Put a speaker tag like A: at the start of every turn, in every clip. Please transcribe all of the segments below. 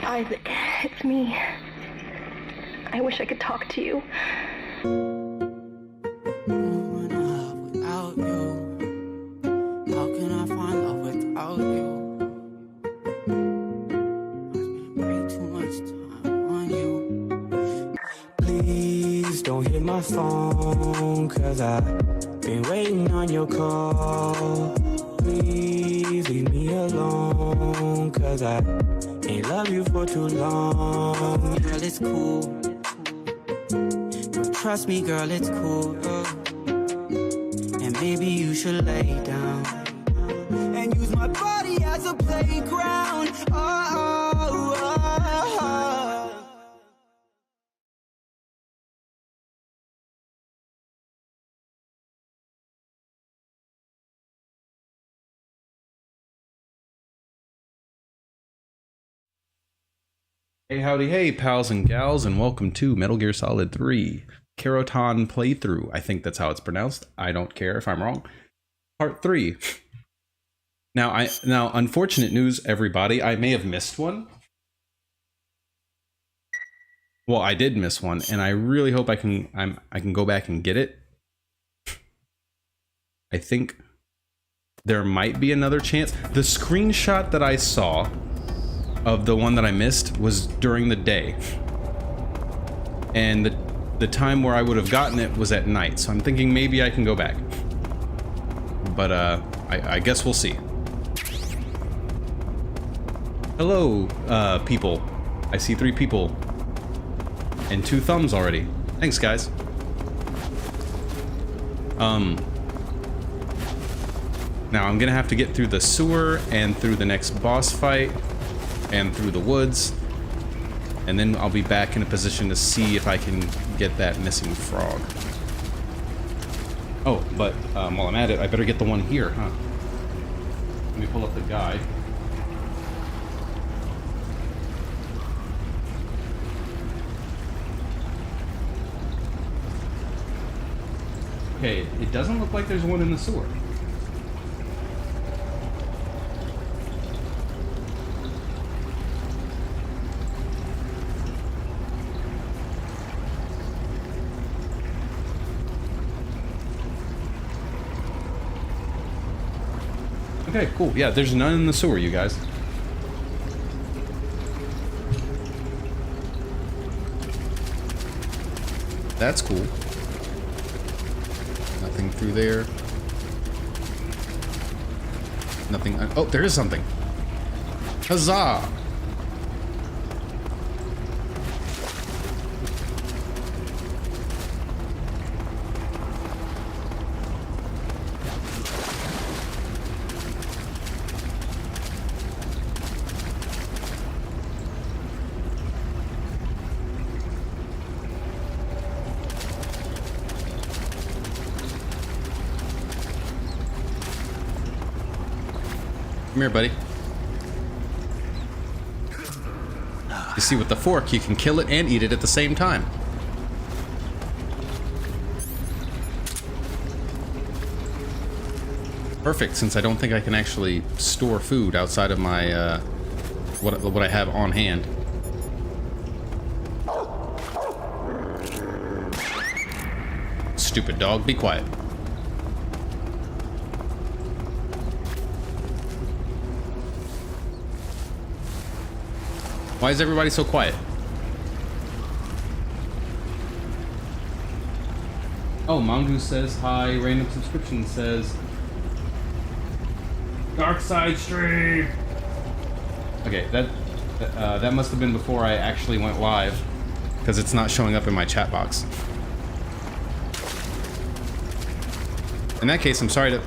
A: Isaac, it's me. I wish I could talk to you.
B: Without you, how can I find love without you? I spent way too much time on you. Please don't hit my phone, 'cause I've been waiting on your call. Please leave me alone, 'cause I ain't love you for too long. Girl, it's cool. But trust me, girl, it's cool. And maybe you should lay down and use my body as a playground.
C: Hey howdy hey pals and gals, and welcome to Metal Gear Solid 3 Kerotan playthrough. I think that's how it's pronounced. I don't care if I'm wrong. Part 3. Now unfortunate news everybody, I may have missed one. Well, I did miss one, and I really hope I can go back and get it. I think there might be another chance. The screenshot that I saw of the one that I missed was during the day, and the time where I would have gotten it was at night, so I'm thinking maybe I can go back, but I guess we'll see. Hello people, I see 3 people and 2 thumbs already. Thanks guys. Now I'm gonna have to get through the sewer and through the next boss fight and through the woods, and then I'll be back in a position to see if I can get that missing frog. Oh, but while I'm at it, I better get the one here, huh? Let me pull up the guide. Okay, it doesn't look like there's one in the sewer. Okay, cool. Yeah, there's none in the sewer, you guys. That's cool. Nothing through there. Nothing. Oh, there is something. Huzzah! Come here, buddy. You see, with the fork, you can kill it and eat it at the same time. Perfect, since I don't think I can actually store food outside of my, what I have on hand. Stupid dog, be quiet. Why is everybody so quiet? Oh, Mongoose says hi. Random subscription says Dark Side Stream. Okay, that must have been before I actually went live, because it's not showing up in my chat box. In that case, I'm sorry to...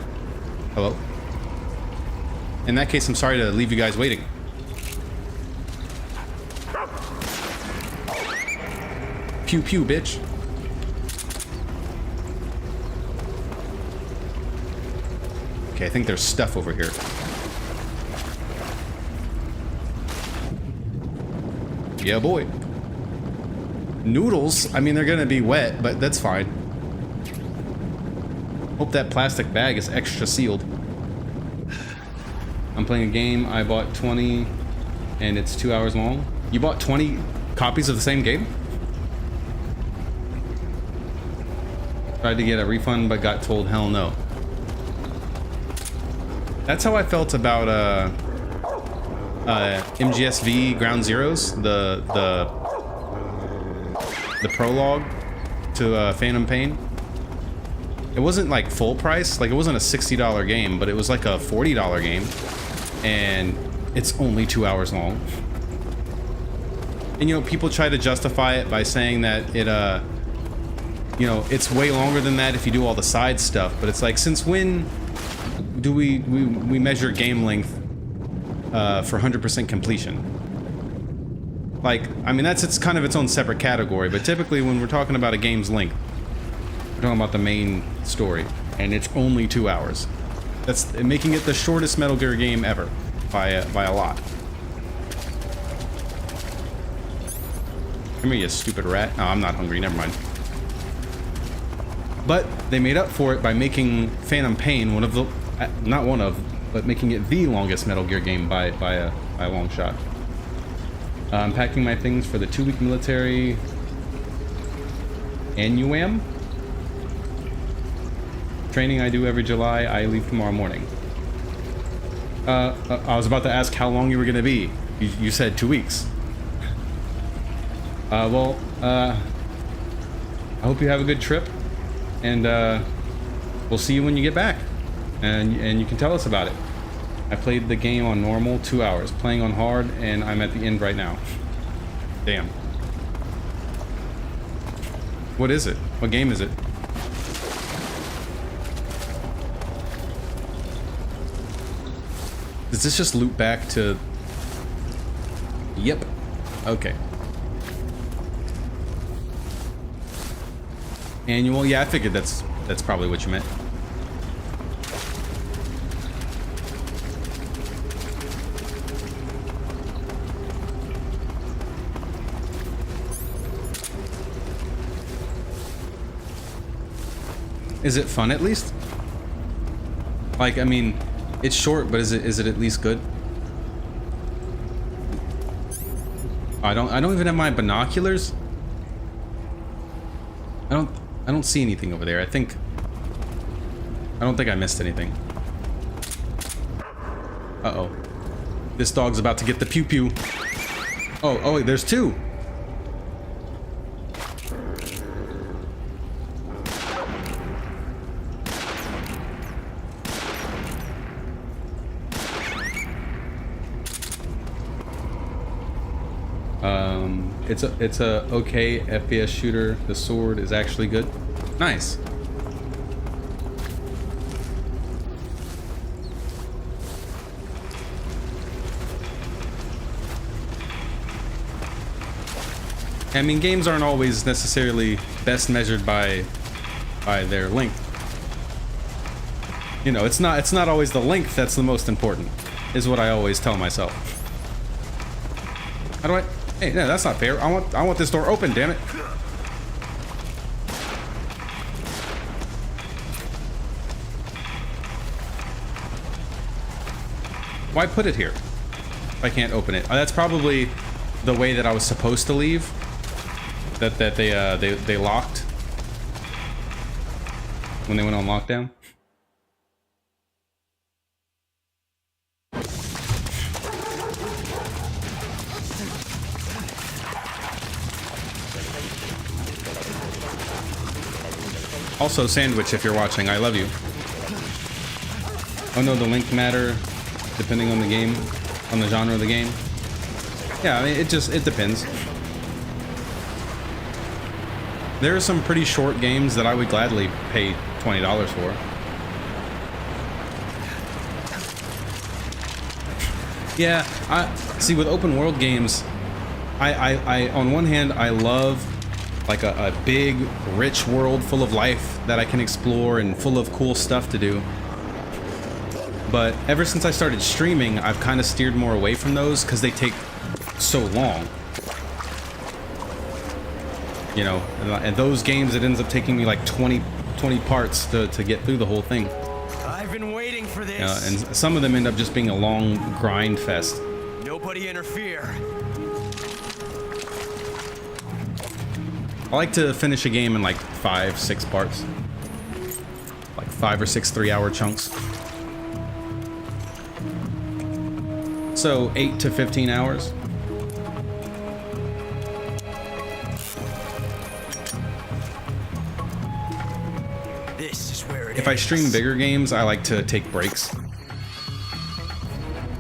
C: Hello? In that case, I'm sorry to leave you guys waiting. Pew pew, bitch. Okay, I think there's stuff over here. Yeah, boy. Noodles? I mean, they're gonna be wet, but that's fine. Hope that plastic bag is extra sealed. I'm playing a game. I bought 20 and it's 2 hours long. You bought 20 copies of the same game? Tried to get a refund, but got told hell no. That's how I felt about MGS3 Ground Zeroes, the prologue to Phantom Pain. It wasn't like full price, like it wasn't a $60 game, but it was like a $40 game, and it's only 2 hours long. And you know, people try to justify it by saying that it you know, it's way longer than that if you do all the side stuff, but it's like, since when do we measure game length for 100% completion? Like, I mean, it's kind of its own separate category, but typically when we're talking about a game's length, we're talking about the main story, and it's only 2 hours. That's making it the shortest Metal Gear game ever by a lot. Come here, you stupid rat. No, I'm not hungry, never mind. But they made up for it by making Phantom Pain one of the, not one of, but making it the longest Metal Gear game by a long shot. I'm packing my things for the 2-week military annuam training I do every July. I leave tomorrow morning. I was about to ask how long you were going to be. You said 2 weeks. Well, I hope you have a good trip, and we'll see you when you get back, and you can tell us about it. I played the game on normal 2 hours, playing on hard, and I'm at the end right now. Damn. What is it? What game is it? Does this just loop back to... Yep. Okay. Annual? Yeah, I figured that's probably what you meant. Is it fun at least? Like, I mean, it's short, but is it at least good? I don't even have my binoculars. I don't see anything over there. I don't think I missed anything. Uh-oh. This dog's about to get the pew-pew. Oh, wait, there's two. It's a okay FPS shooter. The sword is actually good. Nice. I mean, games aren't always necessarily best measured by their length. You know, it's not always the length that's the most important, is what I always tell myself. How do I? Hey, no, that's not fair. I want this door open, damn it. Why put it here if I can't open it? That's probably the way that I was supposed to leave. That they locked when they went on lockdown. Also, Sandwich, if you're watching, I love you. Oh no, the length matter depending on the game, on the genre of the game. Yeah, I mean, it depends. There are some pretty short games that I would gladly pay $20 for. Yeah, I see with open world games, I on one hand I love like a big rich world full of life that I can explore and full of cool stuff to do. But ever since I started streaming, I've kind of steered more away from those because they take so long. You know, and those games, it ends up taking me like 20 parts to get through the whole thing.
D: I've been waiting for this.
C: And some of them end up just being a long grind fest.
D: Nobody interfere.
C: I like to finish a game in like 5-6 parts, like 5 or 6 3-hour chunks. So 8 to 15 hours.
D: This is where it
C: If I stream bigger games, I like to take breaks.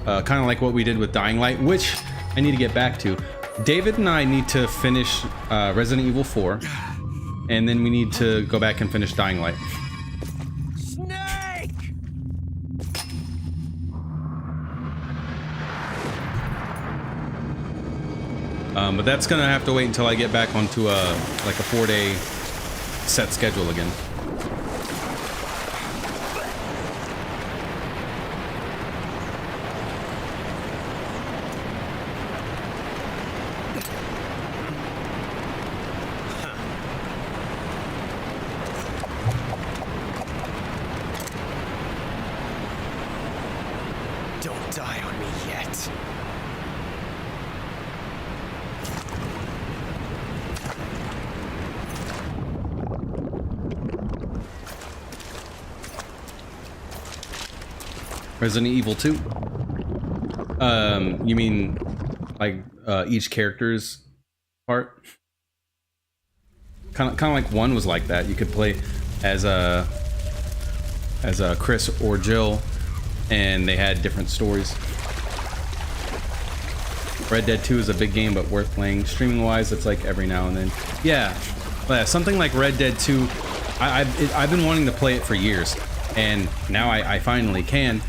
C: Kind of like what we did with Dying Light, which I need to get back to. David and I need to finish Resident Evil 4, and then we need to go back and finish Dying Light.
D: Snake!
C: But that's gonna have to wait until I get back onto like a 4-day set schedule again.
D: Don't die on me yet.
C: Resident Evil 2? You mean like each character's part? Kind of like 1 was like that. You could play as a Chris or Jill, and they had different stories. Red Dead 2 is a big game, but worth playing. Streaming wise, it's like every now and then. Yeah, something like Red Dead 2. I've been wanting to play it for years, and now I finally can.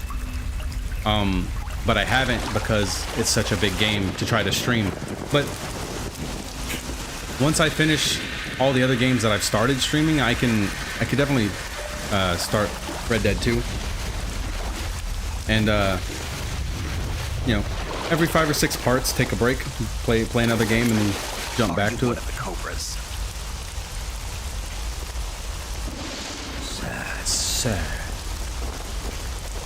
C: But I haven't because it's such a big game to try to stream. But once I finish all the other games that I've started streaming, I could definitely start Red Dead 2. And you know, every 5 or 6 parts, take a break, play another game, and then jump back to it. Sad.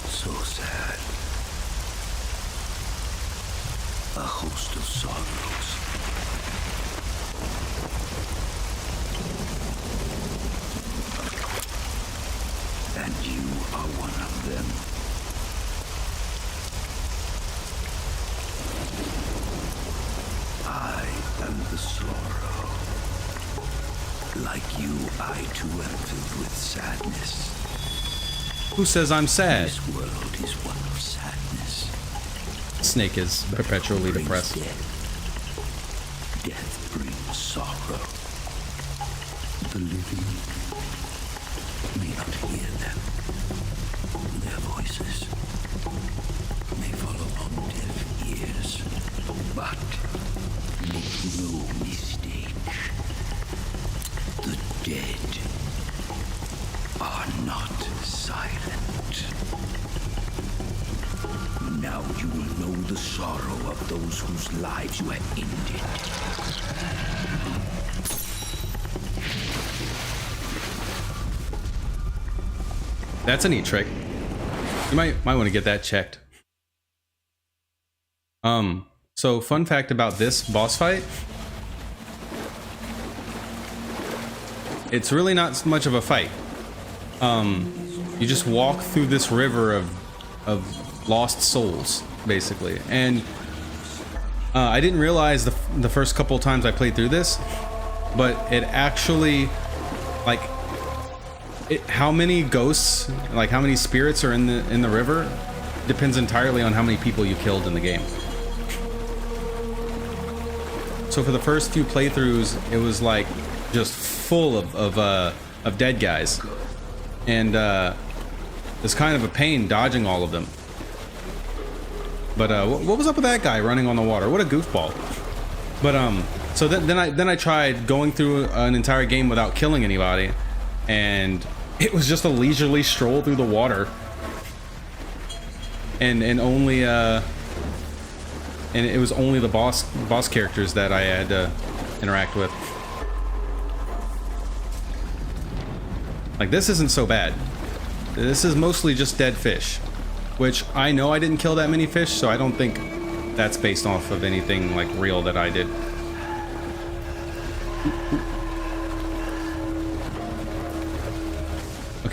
E: So sad. A host of sorrows. And you are one of them. I am the sorrow. Like you, I too am filled with sadness.
C: Who says I'm sad?
E: This world is one of sadness.
C: Snake is perpetually depressed.
E: Death brings sorrow. The living may not hear them. Their voices may fall upon deaf ears. But make no mistake. The dead are not silent. Now you will know the sorrow of those whose lives you have ended.
C: That's a neat trick. You might want to get that checked. So fun fact about this boss fight. It's really not much of a fight. You just walk through this river of lost souls, basically. And I didn't realize the first couple times I played through this, but it actually, like, how many ghosts, like how many spirits are in the river, depends entirely on how many people you killed in the game. So for the first few playthroughs, it was like just full of dead guys, and it's kind of a pain dodging all of them. But what was up with that guy running on the water? What a goofball! But so then I tried going through an entire game without killing anybody, and it was just a leisurely stroll through the water, and only and it was only the boss characters that I had to interact with. Like, this isn't so bad. This is mostly just dead fish, which I know I didn't kill that many fish, so I don't think that's based off of anything like real that I did.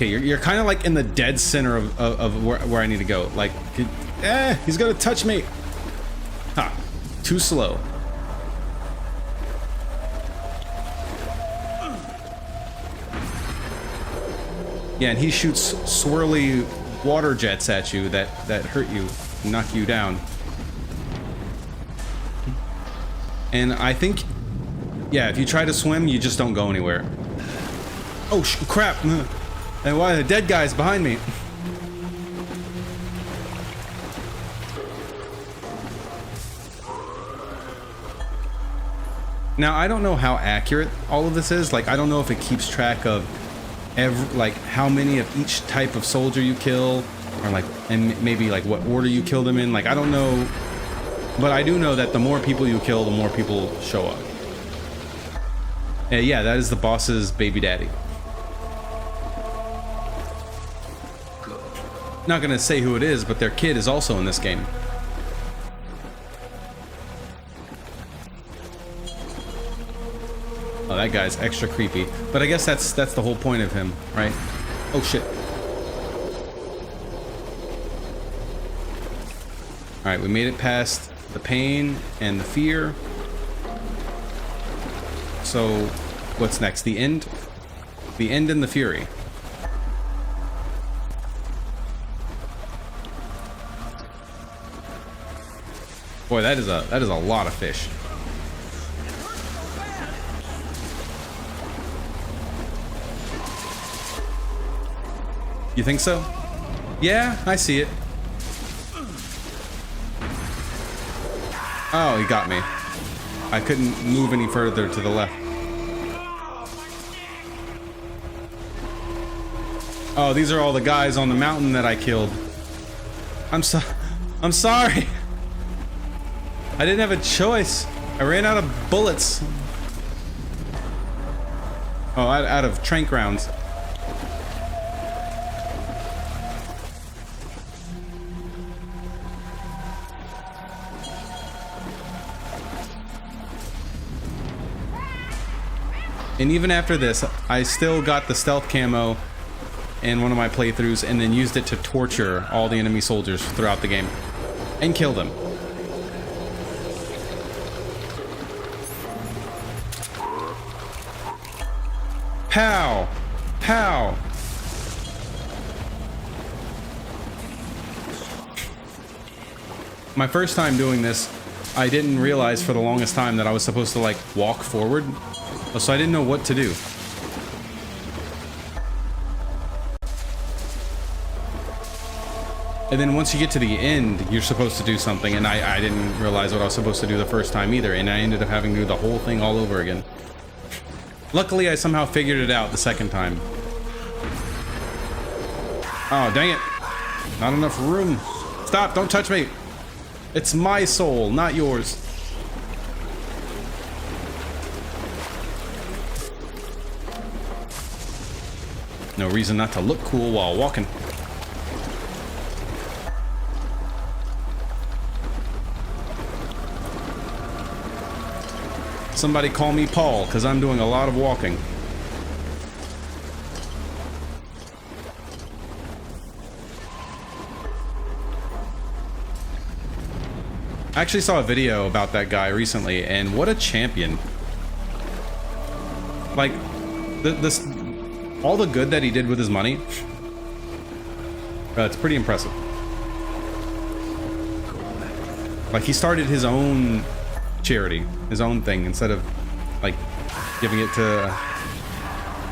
C: Okay, you're kind of like in the dead center of where I need to go. Like, he's gonna touch me. Ha, too slow. Yeah, and he shoots swirly water jets at you that hurt you, knock you down. And I think, yeah, if you try to swim, you just don't go anywhere. Oh, crap. And why the dead guy's behind me? Now, I don't know how accurate all of this is. Like, I don't know if it keeps track of like how many of each type of soldier you kill, or like, and maybe like what order you kill them in. Like, I don't know, but I do know that the more people you kill, the more people show up. Yeah, that is the boss's baby daddy. Not gonna say who it is, but their kid is also in this game. Oh, that guy's extra creepy. But I guess that's the whole point of him, right? Oh shit. Alright, we made it past the pain and the fear. So, what's next? The end? The end and the fury. Boy, that is a lot of fish. You think so? Yeah, I see it. Oh, he got me. I couldn't move any further to the left. Oh, these are all the guys on the mountain that I killed. I'm sorry. I didn't have a choice. I ran out of bullets. Oh, out of tranq rounds. And even after this, I still got the stealth camo in one of my playthroughs and then used it to torture all the enemy soldiers throughout the game and kill them. Pow! Pow! My first time doing this, I didn't realize for the longest time that I was supposed to like walk forward. So I didn't know what to do. And then once you get to the end, you're supposed to do something, and I didn't realize what I was supposed to do the first time either, and I ended up having to do the whole thing all over again. Luckily, I somehow figured it out the second time. Oh, dang it. Not enough room. Stop, don't touch me. It's my soul, not yours. No reason not to look cool while walking. Somebody call me Paul, because I'm doing a lot of walking. I actually saw a video about that guy recently, and what a champion. Like, all the good that he did with his money, it's pretty impressive. Like, he started his own charity, his own thing, instead of like giving it to,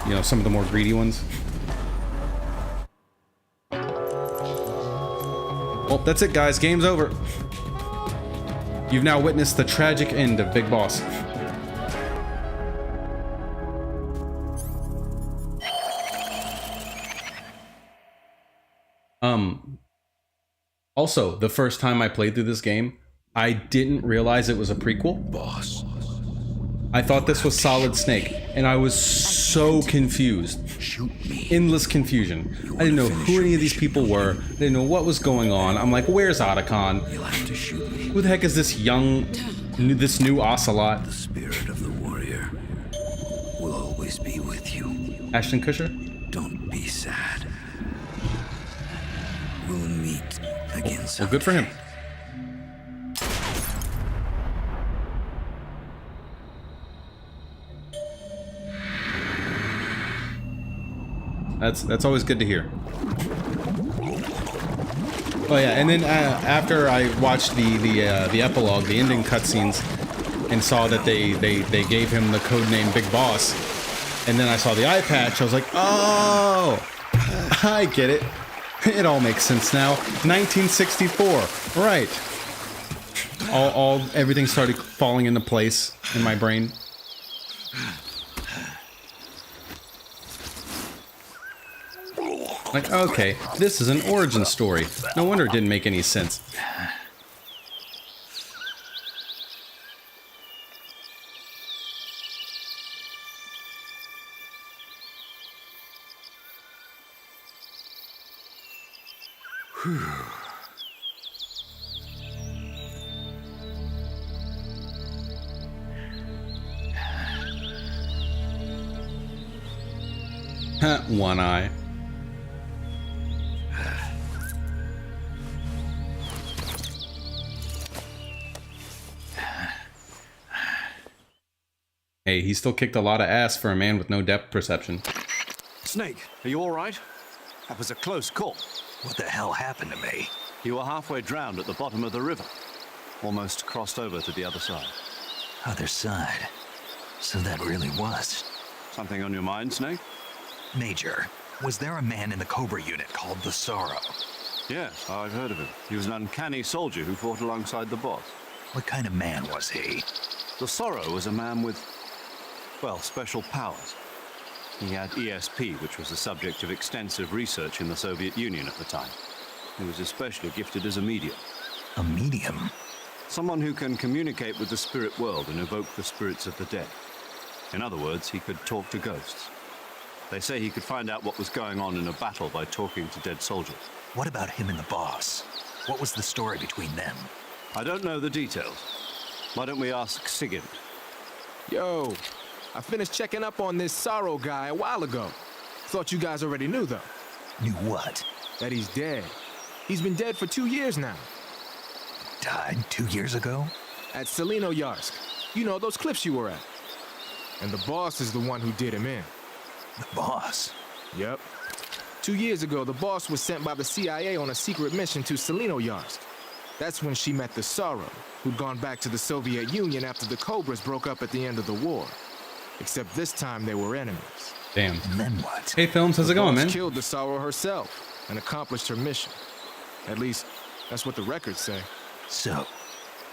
C: you know, some of the more greedy ones. Well, that's it, guys. Game's over. You've now witnessed the tragic end of Big Boss. Also, the first time I played through this game, I didn't realize it was a prequel.
E: Boss.
C: I thought this was Solid Snake, and I was so confused.
E: Shoot me.
C: Endless confusion. I didn't know who any of these people were. I didn't know what was going on. I'm like, where's Otacon?
E: You'll have to shoot me.
C: Who the heck is this this new Ocelot?
E: The spirit of the warrior will always be with you.
C: Ashton Kutcher?
E: Don't be sad. We'll meet again someday.
C: Well, good for him. That's always good to hear. Oh yeah, and then after I watched the epilogue, the ending cutscenes, and saw that they gave him the code name Big Boss, and then I saw the eye patch, I was like, oh, I get it. It all makes sense now. 1964, right? Everything started falling into place in my brain. Like, okay, this is an origin story. No wonder it didn't make any sense. One eye. Hey, he still kicked a lot of ass for a man with no depth perception.
D: Snake, are you all right? That was a close call.
E: What the hell happened to me?
D: You were halfway drowned at the bottom of the river. Almost crossed over to the other side.
E: Other side. So that really was.
D: Something on your mind, Snake?
F: Major, was there a man in the Cobra unit called the Sorrow?
D: Yes, I've heard of him. He was an uncanny soldier who fought alongside the boss.
F: What kind of man was he?
D: The Sorrow was a man with, well, special powers. He had ESP, which was the subject of extensive research in the Soviet Union at the time. He was especially gifted as a medium.
F: A medium?
D: Someone who can communicate with the spirit world and evoke the spirits of the dead. In other words, he could talk to ghosts. They say he could find out what was going on in a battle by talking to dead soldiers.
F: What about him and the boss? What was the story between them?
D: I don't know the details. Why don't we ask Sigint?
G: Yo, I finished checking up on this Sorrow guy a while ago. Thought you guys already knew, though.
F: Knew what?
G: That he's dead. He's been dead for 2 years now.
F: Died 2 years ago?
G: At Selino-Yarsk. You know, those cliffs you were at. And the boss is the one who did him in.
F: The boss?
G: Yep. 2 years ago, the boss was sent by the CIA on a secret mission to Selino-Yarsk. That's when she met the Sorrow, who'd gone back to the Soviet Union after the Cobras broke up at the end of the war. Except this time they were enemies.
C: Damn.
F: And then what?
C: Hey, Films, how's it going,
G: The boss
C: man?
G: killed the Sorrow herself and accomplished her mission. At least, that's what the records say.
F: So,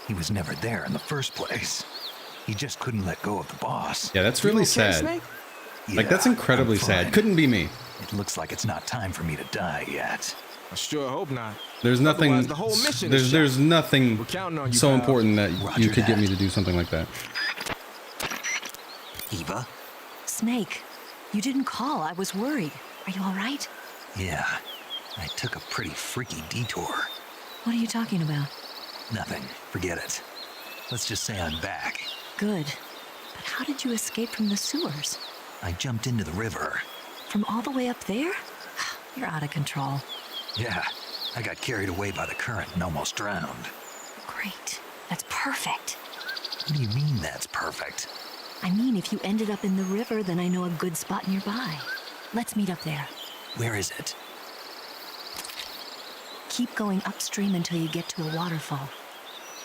F: he was never there in the first place. He just couldn't let go of the boss.
C: Yeah, that's
G: You
C: really
G: okay,
C: sad.
G: Snake?
C: Like, that's
F: Yeah,
C: incredibly
F: I'm
C: sad.
F: fine.
C: Couldn't be me.
F: It looks like it's not time for me to die yet.
G: I sure hope not.
C: There's nothing.
G: Otherwise, the whole mission is
C: There's
G: shot.
C: nothing
G: We're counting on you,
C: so
G: pal.
C: important that
F: Roger
C: you could get
F: that.
C: me to do something like that.
F: Eva?
H: Snake, you didn't call. I was worried. Are you all right?
F: Yeah. I took a pretty freaky detour.
H: What are you talking about?
F: Nothing. Forget it. Let's just say I'm back.
H: Good. But how did you escape from the sewers?
F: I jumped into the river.
H: From all the way up there? You're out of control.
F: Yeah. I got carried away by the current and almost drowned.
H: Great. That's perfect.
F: What do you mean that's perfect?
H: I mean, if you ended up in the river, then I know a good spot nearby. Let's meet up there.
F: Where is it?
H: Keep going upstream until you get to a waterfall.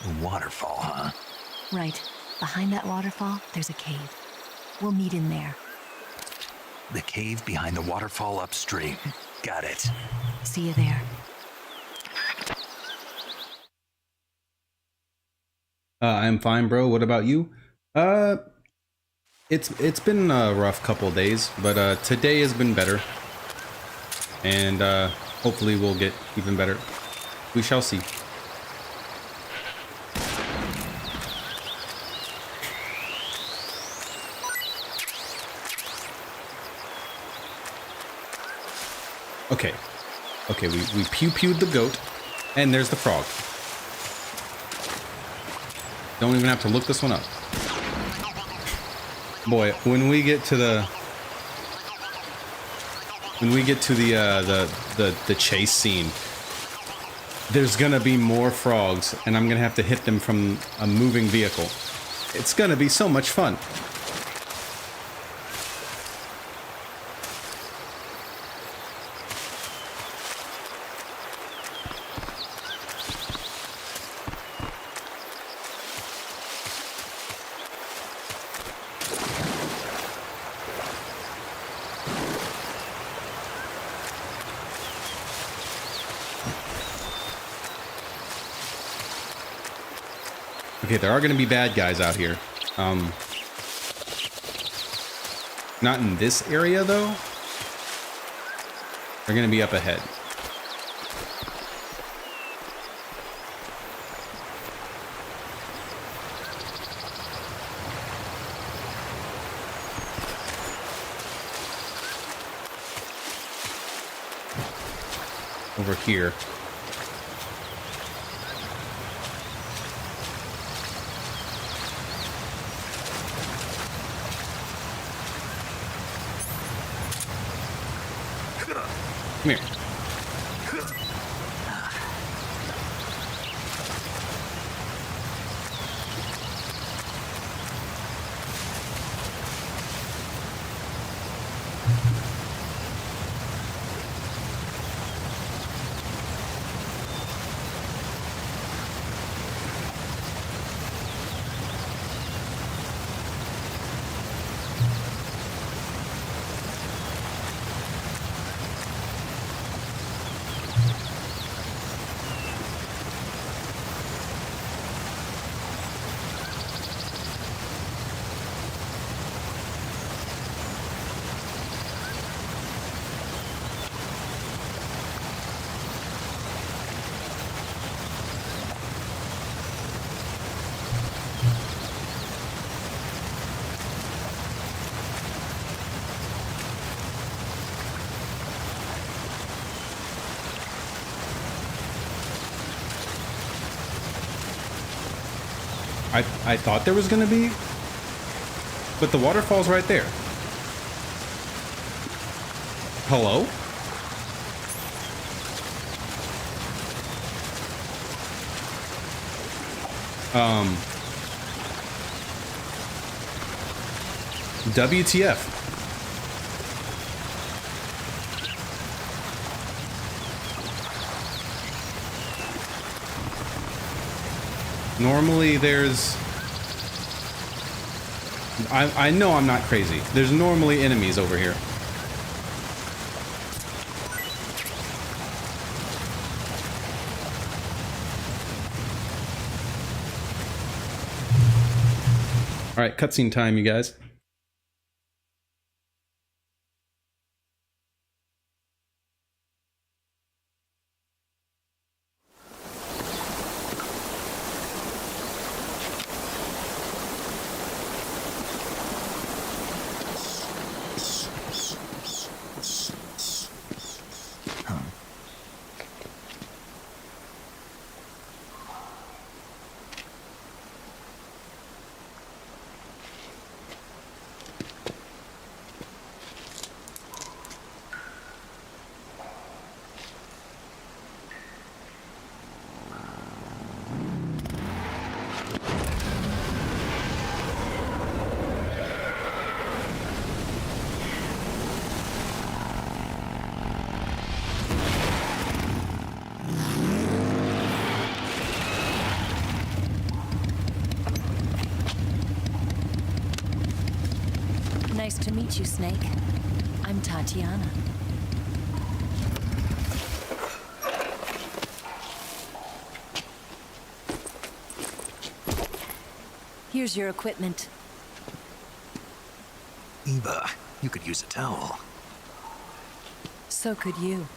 F: A waterfall, huh?
H: Right. Behind that waterfall, there's a cave. We'll meet in there.
F: The cave behind the waterfall upstream. Got it.
H: See you there.
C: I'm fine, bro. What about you? It's been a rough couple of days, but today has been better, and hopefully we'll get even better. We shall see. Okay, we pew-pewed the goat, and there's the frog. Don't even have to look this one up. Boy, when we get to the... when we get to the chase scene, there's gonna be more frogs, and I'm gonna have to hit them from a moving vehicle. It's gonna be so much fun. Okay, there are going to be bad guys out here. Not in this area, though. They're going to be up ahead. Over here. Come here. I thought there was gonna be, but the waterfall's right there. Hello? WTF? Normally there's... I know I'm not crazy. There's normally enemies over here. Alright, cutscene time, you guys.
H: Nice to meet you, Snake. I'm Tatiana. Here's your equipment.
F: Eva, you could use a towel.
H: So could you.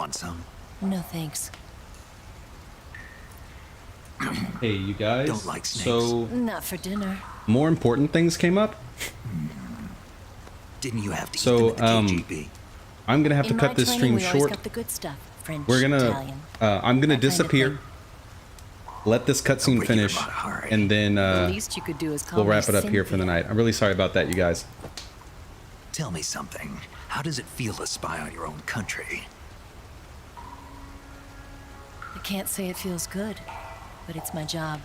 F: Want some?
H: No thanks.
C: Hey, you guys.
F: Don't like snakes.
C: So,
H: Not for dinner.
C: more important things came up.
F: Didn't you have to
C: So,
F: eat them at the KGB?
C: I'm gonna have to
H: In
C: cut
H: my
C: this
H: training,
C: stream
H: we always
C: short.
H: got the good stuff. French,
C: We're gonna,
H: Italian.
C: I'm gonna
H: that kind of
C: disappear.
H: thing.
C: Let this cutscene
F: break your
C: finish,
F: heart, Harry.
C: and then
H: The least you could do is call
C: we'll
H: me
C: wrap it up here for the
H: Cynthia.
C: night. I'm really sorry about that, you guys.
F: Tell me something. How does it feel to spy on your own country?
H: I can't say it feels good, but it's my job.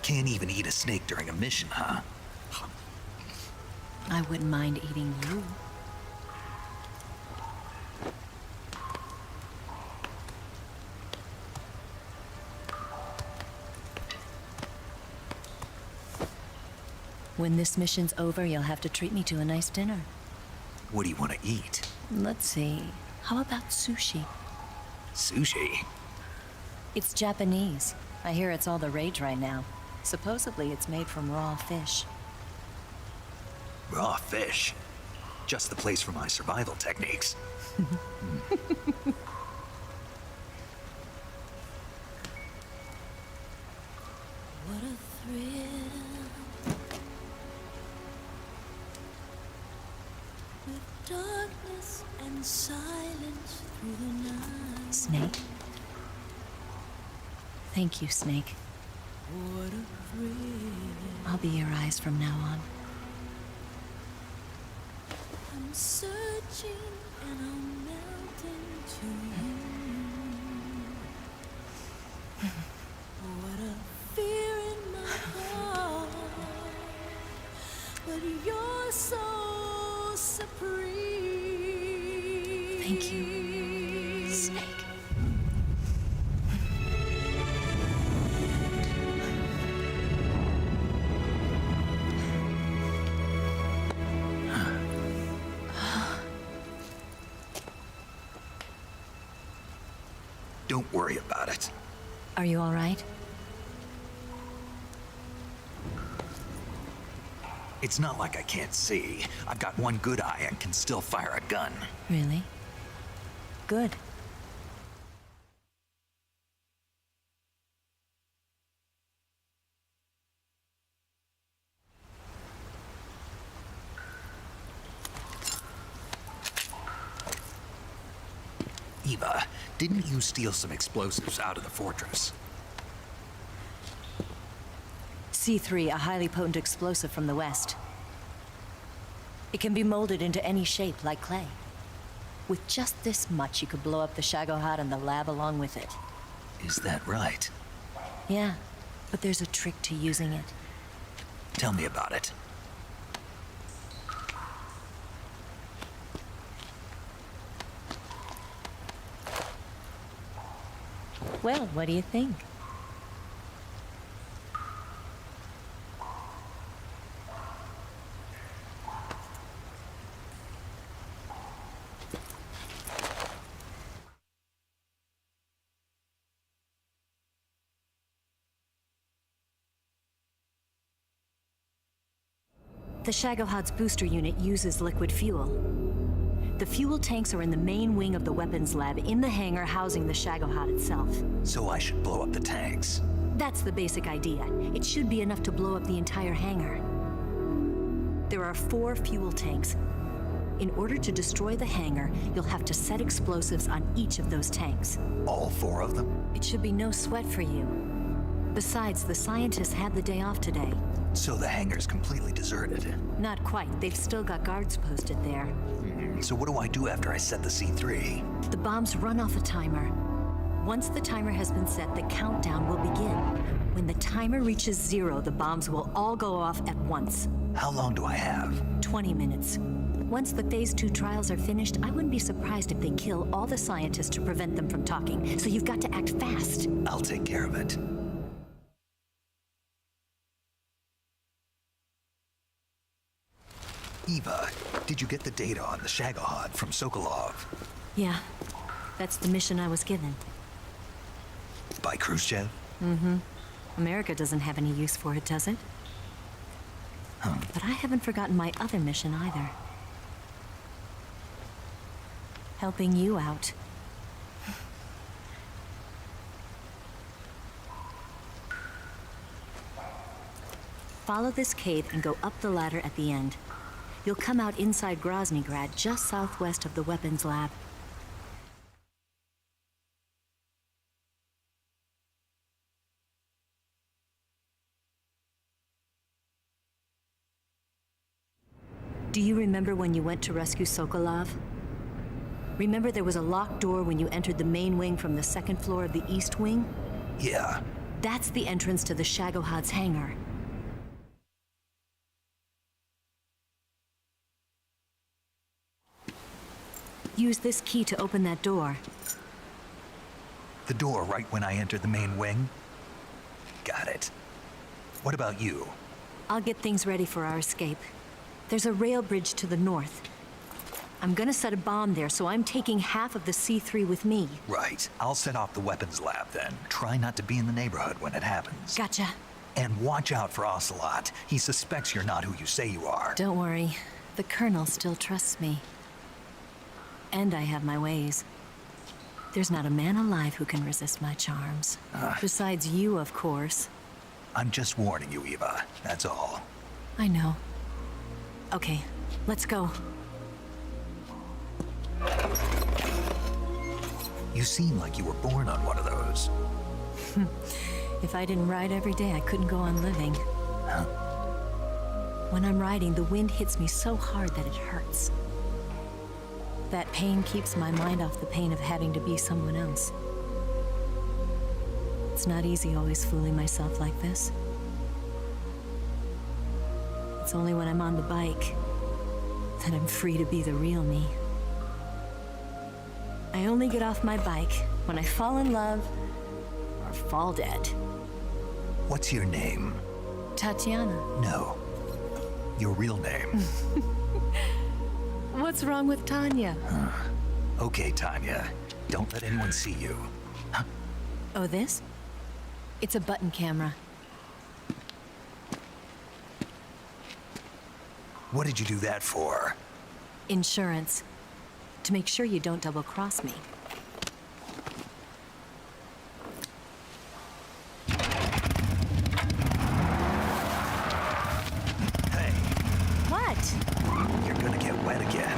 F: Can't even eat a snake during a mission, huh?
H: I wouldn't mind eating you. When this mission's over, you'll have to treat me to a nice dinner.
F: What do you want to eat?
H: Let's see. How about sushi?
F: Sushi?
H: It's Japanese. I hear it's all the rage right now. Supposedly, it's made from raw fish.
F: Raw fish? Just the place for my survival techniques.
H: What a thrill. With darkness and silence through the night. Snake? Thank you, Snake. What a thrill. I'll be your eyes from now on. I'm searching and I'm melting to you. What a fear in my heart, but you're so supreme. Thank you, Snake.
F: Don't worry about it.
H: Are you all right?
F: It's not like I can't see. I've got one good eye and can still fire a gun.
H: Really? Good.
F: Eva, didn't you steal some explosives out of the fortress?
H: C3, a highly potent explosive from the west. It can be molded into any shape, like clay. With just this much, you could blow up the Shagohod and the lab along with it.
F: Is that right?
H: Yeah, but there's a trick to using it.
F: Tell me about it.
H: Well, what do you think? The Shagohod's booster unit uses liquid fuel. The fuel tanks are in the main wing of the weapons lab in the hangar housing the Shagohod itself.
F: So I should blow up the tanks.
H: That's the basic idea. It should be enough to blow up the entire hangar. There are 4 fuel tanks. In order to destroy the hangar, you'll have to set explosives on each of those tanks.
F: All 4 of them?
H: It should be no sweat for you. Besides, the scientists had the day off today.
F: So the hangar's completely deserted.
H: Not quite. They've still got guards posted there.
F: So what do I do after I set the C3?
H: The bombs run off a timer. Once the timer has been set, the countdown will begin. When the timer reaches 0, the bombs will all go off at once.
F: How long do I have?
H: 20 minutes. Once the Phase 2 trials are finished, I wouldn't be surprised if they kill all the scientists to prevent them from talking. So you've got to act fast.
F: I'll take care of it. Eva, did you get the data on the Shagohod from Sokolov?
H: Yeah, that's the mission I was given.
F: By Khrushchev?
H: America doesn't have any use for it, does it? But I haven't forgotten my other mission either. Helping you out. Follow this cave and go up the ladder at the end. You'll come out inside Groznygrad, just southwest of the weapons lab. Do you remember when you went to rescue Sokolov? Remember there was a locked door when you entered the main wing from the second floor of the east wing?
F: Yeah.
H: That's the entrance to the Shagohod's hangar. Use this key to open that door.
F: The door right when I entered the main wing? Got it. What about you?
H: I'll get things ready for our escape. There's a rail bridge to the north. I'm gonna set a bomb there, so I'm taking half of the C3 with me.
F: Right. I'll set off the weapons lab then. Try not to be in the neighborhood when it happens.
H: Gotcha.
F: And watch out for Ocelot. He suspects you're not who you say you are.
H: Don't worry. The Colonel still trusts me. And I have my ways. There's not a man alive who can resist my charms. Besides you, of course.
F: I'm just warning you, Eva. That's all.
H: I know. Okay, let's go.
F: You seem like you were born on one of those.
H: If I didn't ride every day, I couldn't go on living.
F: Huh?
H: When I'm riding, the wind hits me so hard that it hurts. That pain keeps my mind off the pain of having to be someone else. It's not easy always fooling myself like this. It's only when I'm on the bike that I'm free to be the real me. I only get off my bike when I fall in love or fall dead.
F: What's your name?
H: Tatiana.
F: No. Your real name.
H: What's wrong with Tanya?
F: Okay, Tanya. Don't let anyone see you.
H: Oh, this? It's a button camera.
F: What did you do that for?
H: Insurance. To make sure you don't double-cross me.
F: Hey,
H: What?
F: you're gonna get wet again.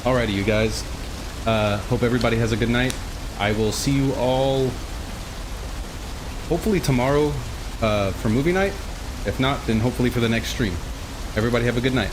C: Alrighty, you guys. Hope everybody has a good night. I will see you all hopefully tomorrow for movie night. If not, then hopefully for the next stream. Everybody have a good night.